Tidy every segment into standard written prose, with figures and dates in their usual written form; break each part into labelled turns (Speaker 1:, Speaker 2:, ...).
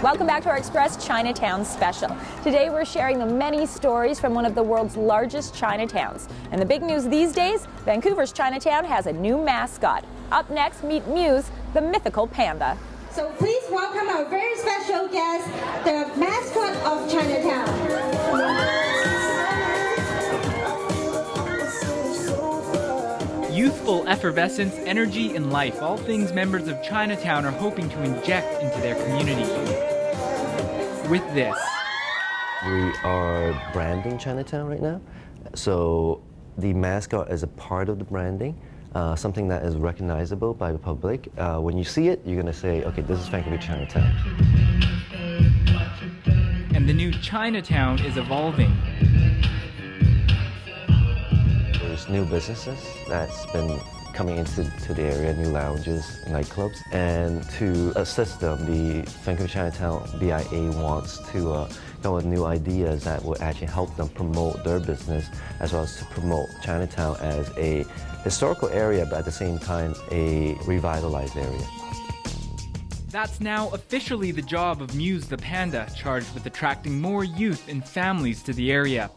Speaker 1: Welcome back to our Express Chinatown special. Today we're sharing the many stories from one of the world's largest Chinatowns. And the big news these days, Vancouver's Chinatown has a new mascot. Up next, meet Muse, the mythical panda.
Speaker 2: So please welcome our very special guest, the mascot of Chinatown.
Speaker 3: Youthful effervescence, energy, and life, all things members of Chinatown are hoping to inject into their community. With this.
Speaker 4: We are branding Chinatown right now. So the mascot is a part of the branding, something that is recognizable by the public. When you see it, you're going to say, okay, this is Vancouver Chinatown.
Speaker 3: And the new Chinatown is evolving.
Speaker 4: There's new businesses that's been coming into the area, new lounges, nightclubs, and to assist them, the Vancouver Chinatown BIA wants to come with new ideas that will actually help them promote their business, as well as to promote Chinatown as a historical area, but at the same time, a revitalized area.
Speaker 3: That's now officially the job of Muse the Panda, charged with attracting more youth and families to the area.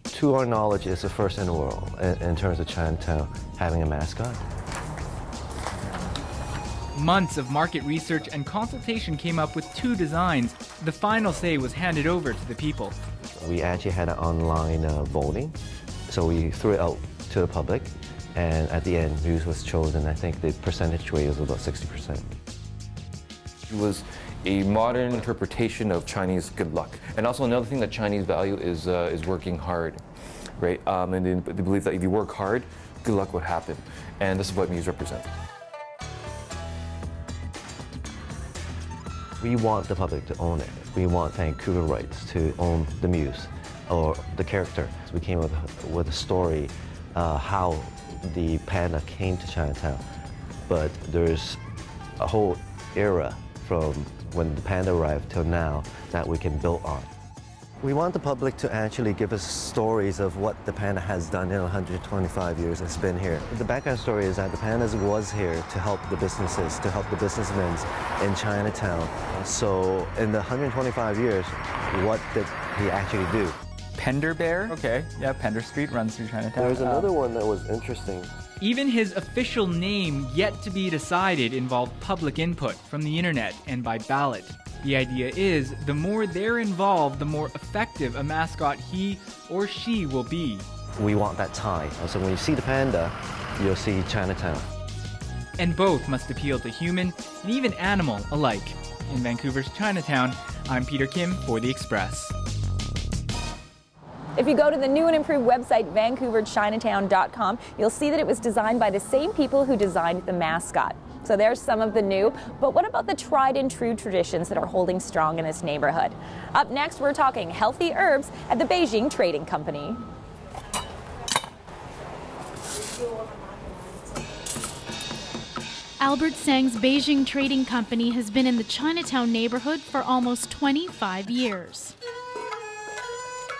Speaker 4: To our knowledge, it's the first in the world in terms of Chinatown having a mascot.
Speaker 3: Months of market research and consultation came up with two designs. The final say was handed over to the people.
Speaker 4: We actually had an online voting, so we threw it out to the public, and at the end, Muse was chosen. I think the percentage rate was about 60%.
Speaker 5: It was a modern interpretation of Chinese good luck. And also another thing that Chinese value is working hard, right? And they believe that if you work hard, good luck would happen. And this is what Muse represents.
Speaker 4: We want the public to own it. We want Vancouver rights to own the Muse, or the character. So we came up with a story, how the panda came to Chinatown. But there's a whole era from when the panda arrived till now that we can build on. We want the public to actually give us stories of what the panda has done in 125 years it's been here. The background story is that the panda was here to help the businesses, to help the businessmen in Chinatown. So in the 125 years, what did he actually do?
Speaker 6: Pender Bear? Okay, yeah, Pender Street runs through Chinatown.
Speaker 4: There's another one that was interesting.
Speaker 3: Even his official name, yet to be decided, involved public input from the internet and by ballot. The idea is, the more they're involved, the more effective a mascot he or she will be.
Speaker 4: We want that tie. So when you see the panda, you'll see Chinatown.
Speaker 3: And both must appeal to human and even animal alike. In Vancouver's Chinatown, I'm Peter Kim for The Express.
Speaker 1: If you go to the new and improved website, VancouverChinatown.com, you'll see that it was designed by the same people who designed the mascot. So there's some of the new, but what about the tried and true traditions that are holding strong in this neighborhood? Up next, we're talking healthy herbs at the Beijing Trading Company.
Speaker 7: Albert Sang's Beijing Trading Company has been in the Chinatown neighborhood for almost 25 years.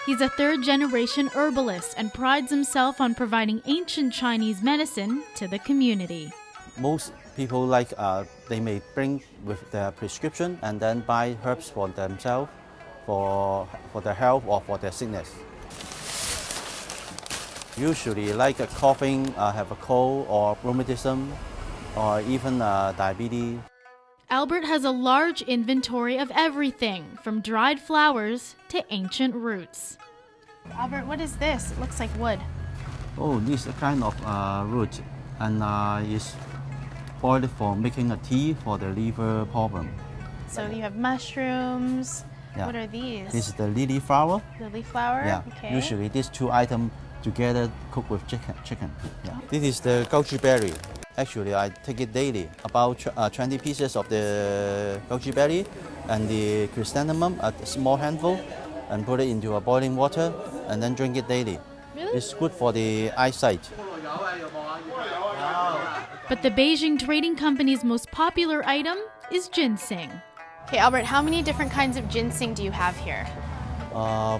Speaker 7: He's a third-generation herbalist and prides himself on providing ancient Chinese medicine to the community.
Speaker 8: Most people they may bring with their prescription and then buy herbs for themselves for their health or for their sickness. Usually like a coughing, have a cold or rheumatism or even diabetes.
Speaker 7: Albert has a large inventory of everything from dried flowers to ancient roots. Albert, what is this? It looks like wood.
Speaker 8: Oh, this is a kind of root and is boiled for making a tea for the liver problem.
Speaker 7: So you have mushrooms.
Speaker 8: Yeah.
Speaker 7: What are these?
Speaker 8: This is the lily flower.
Speaker 7: Lily flower?
Speaker 8: Yeah.
Speaker 7: Okay.
Speaker 8: Usually these two items together cooked with chicken. Yeah. This is the goji berry. Actually, I take it daily, about 20 pieces of the goji berry and the chrysanthemum, a small handful, and put it into a boiling water and then drink it daily. Really? It's good for the eyesight.
Speaker 7: But the Beijing Trading Company's most popular item is ginseng. Okay, Albert, how many different kinds of ginseng do you have here?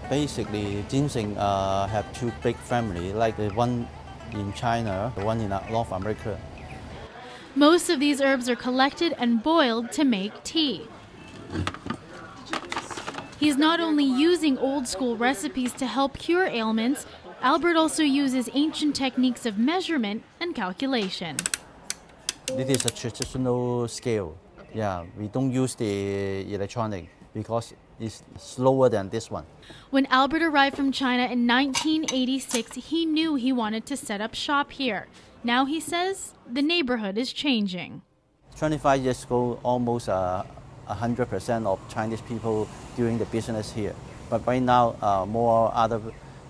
Speaker 8: Basically, ginseng have two big families, like the one in China, the one in North America.
Speaker 7: Most of these herbs are collected and boiled to make tea. He's not only using old-school recipes to help cure ailments, Albert also uses ancient techniques of measurement and calculation.
Speaker 8: This is a traditional scale. Yeah, we don't use the electronic because it's slower than this one.
Speaker 7: When Albert arrived from China in 1986, he knew he wanted to set up shop here. Now he says the neighborhood is changing.
Speaker 8: 25 years ago, almost 100% of Chinese people doing the business here. But right now, more other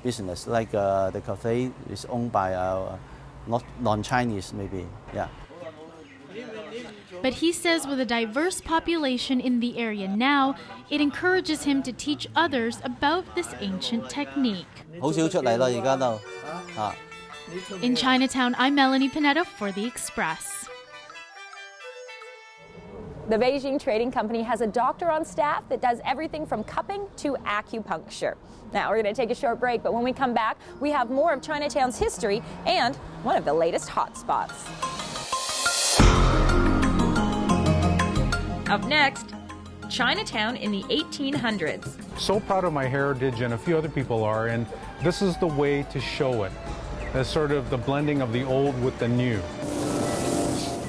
Speaker 8: business, like the cafe is owned by not non-Chinese maybe, yeah.
Speaker 7: But he says with a diverse population in the area now, it encourages him to teach others about this ancient technique. In Chinatown, I'm Melanie Pineda for The Express.
Speaker 1: The Beijing Trading Company has a doctor on staff that does everything from cupping to acupuncture. Now, we're going to take a short break, but when we come back, we have more of Chinatown's history and one of the latest hotspots. Up next, Chinatown in the 1800s.
Speaker 9: So proud of my heritage, and a few other people are, and this is the way to show it, as sort of the blending of the old with the new.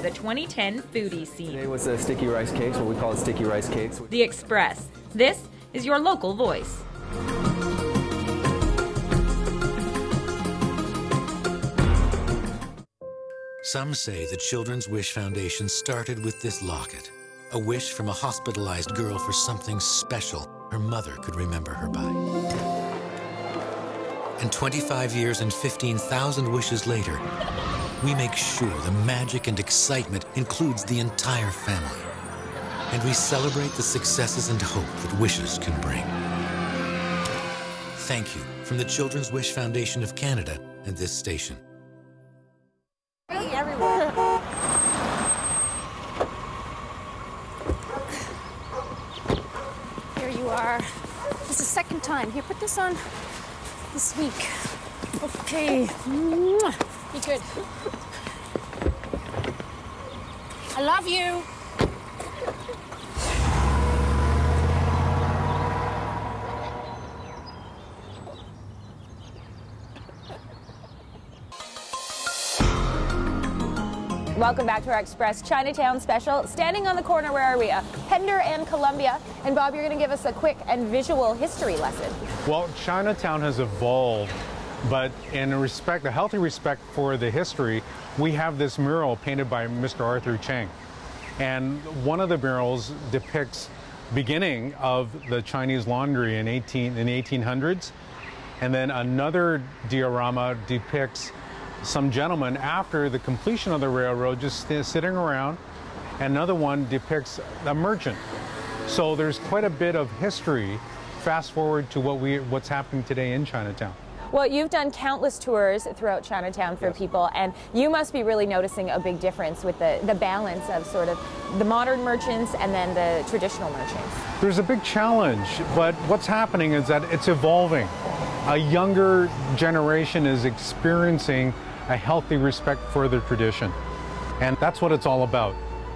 Speaker 1: The 2010 foodie scene.
Speaker 10: Today was a sticky rice cakes, what we call sticky rice cakes.
Speaker 1: The Express. This is your local voice.
Speaker 11: Some say the Children's Wish Foundation started with this locket, a wish from a hospitalized girl for something special her mother could remember her by. And 25 years and 15,000 wishes later, we make sure the magic and excitement includes the entire family. And we celebrate the successes and hope that wishes can bring. Thank you from the Children's Wish Foundation of Canada and this station.
Speaker 12: Hey, everyone. Here you are. This is the second time. Here, put this on this week. Okay. Be good. I love you.
Speaker 1: Welcome back to our Express Chinatown special. Standing on the corner, where are we? Panda and Columbia. And Bob, you're going to give us a quick and visual history lesson.
Speaker 9: Well, Chinatown has evolved, but in a healthy respect for the history, we have this mural painted by Mr. Arthur Cheng. And one of the murals depicts beginning of the Chinese laundry in the 1800s. And then another diorama depicts some gentleman after the completion of the railroad just sitting around. Another one depicts a merchant. So there's quite a bit of history. Fast forward to what's happening today in Chinatown.
Speaker 1: Well, you've done countless tours throughout Chinatown for people, and you must be really noticing a big difference with the balance of sort of the modern merchants and then the traditional merchants.
Speaker 9: There's a big challenge, but what's happening is that it's evolving. A younger generation is experiencing a healthy respect for their tradition, and that's what it's all about.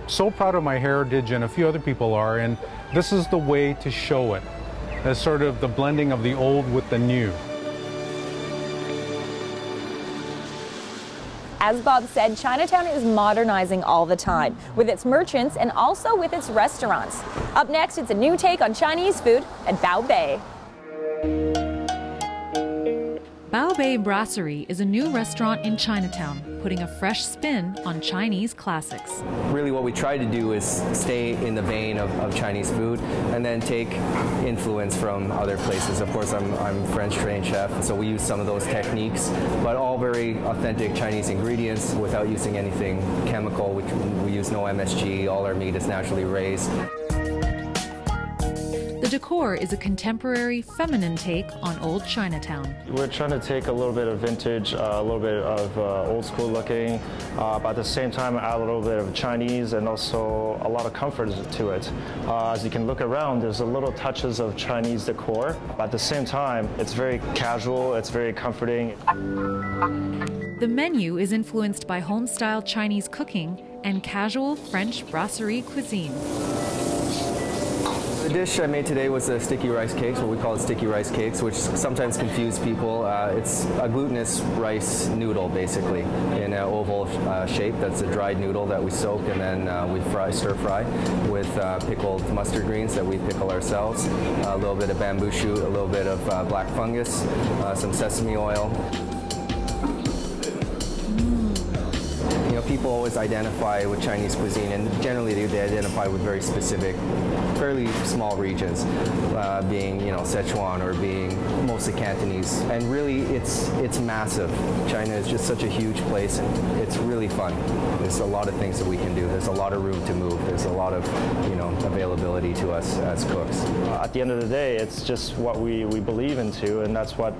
Speaker 9: So proud of my heritage, and a few other people are, and this is the way to show it, as sort of the blending of the old with the new.
Speaker 1: As Bob said, Chinatown is modernizing all the time, with its merchants and also with its restaurants. Up next, it's a new take on Chinese food at Bao Bei.
Speaker 13: Bao Bei Brasserie is a new restaurant in Chinatown, putting a fresh spin on Chinese classics.
Speaker 10: Really what we try to do is stay in the vein of Chinese food and then take influence from other places. Of course, I'm French trained chef, so we use some of those techniques, but all very authentic Chinese ingredients without using anything chemical. We use no MSG, all our meat is naturally raised.
Speaker 13: The decor is a contemporary, feminine take on old Chinatown.
Speaker 14: We're trying to take a little bit of vintage, a little bit of old school looking, but at the same time add a little bit of Chinese and also a lot of comfort to it. As you can look around, there's a little touches of Chinese decor, but at the same time, it's very casual, it's very comforting.
Speaker 13: The menu is influenced by home-style Chinese cooking and casual French brasserie cuisine.
Speaker 10: The dish I made today was the sticky rice cakes, what we call sticky rice cakes, which sometimes confuse people. It's a glutinous rice noodle, basically, in an oval shape. That's a dried noodle that we soak and then we stir fry with pickled mustard greens that we pickle ourselves, a little bit of bamboo shoot, a little bit of black fungus, some sesame oil. You know, people always identify with Chinese cuisine, and generally they identify with very specific, fairly small regions, being, you know, Sichuan or being mostly Cantonese. And really, it's massive. China is just such a huge place, and it's really fun. There's a lot of things that we can do. There's a lot of room to move. There's a lot of, you know, availability to us as cooks.
Speaker 14: At the end of the day, it's just what we believe into, and that's what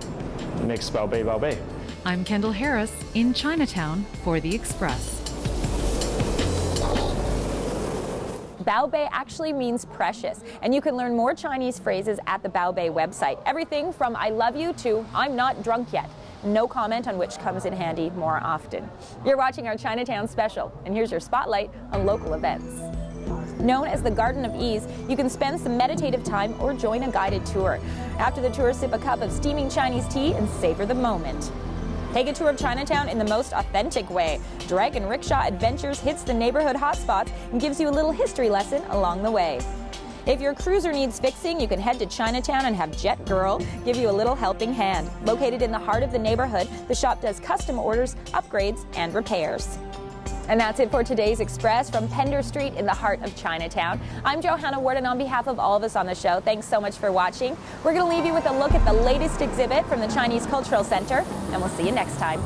Speaker 14: makes Bao Bei Bao Bei.
Speaker 13: I'm Kendall Harris in Chinatown for The Express.
Speaker 1: Bao Bei actually means precious, and you can learn more Chinese phrases at the Bao Bei website. Everything from I love you to I'm not drunk yet. No comment on which comes in handy more often. You're watching our Chinatown special, and here's your spotlight on local events. Known as the Garden of Ease, you can spend some meditative time or join a guided tour. After the tour, sip a cup of steaming Chinese tea and savor the moment. Take a tour of Chinatown in the most authentic way. Dragon Rickshaw Adventures hits the neighborhood hotspots and gives you a little history lesson along the way. If your cruiser needs fixing, you can head to Chinatown and have Jet Girl give you a little helping hand. Located in the heart of the neighborhood, the shop does custom orders, upgrades, and repairs. And that's it for today's Express from Panda Street in the heart of Chinatown. I'm Johanna Ward, and on behalf of all of us on the show, thanks so much for watching. We're going to leave you with a look at the latest exhibit from the Chinese Cultural Center, and we'll see you next time.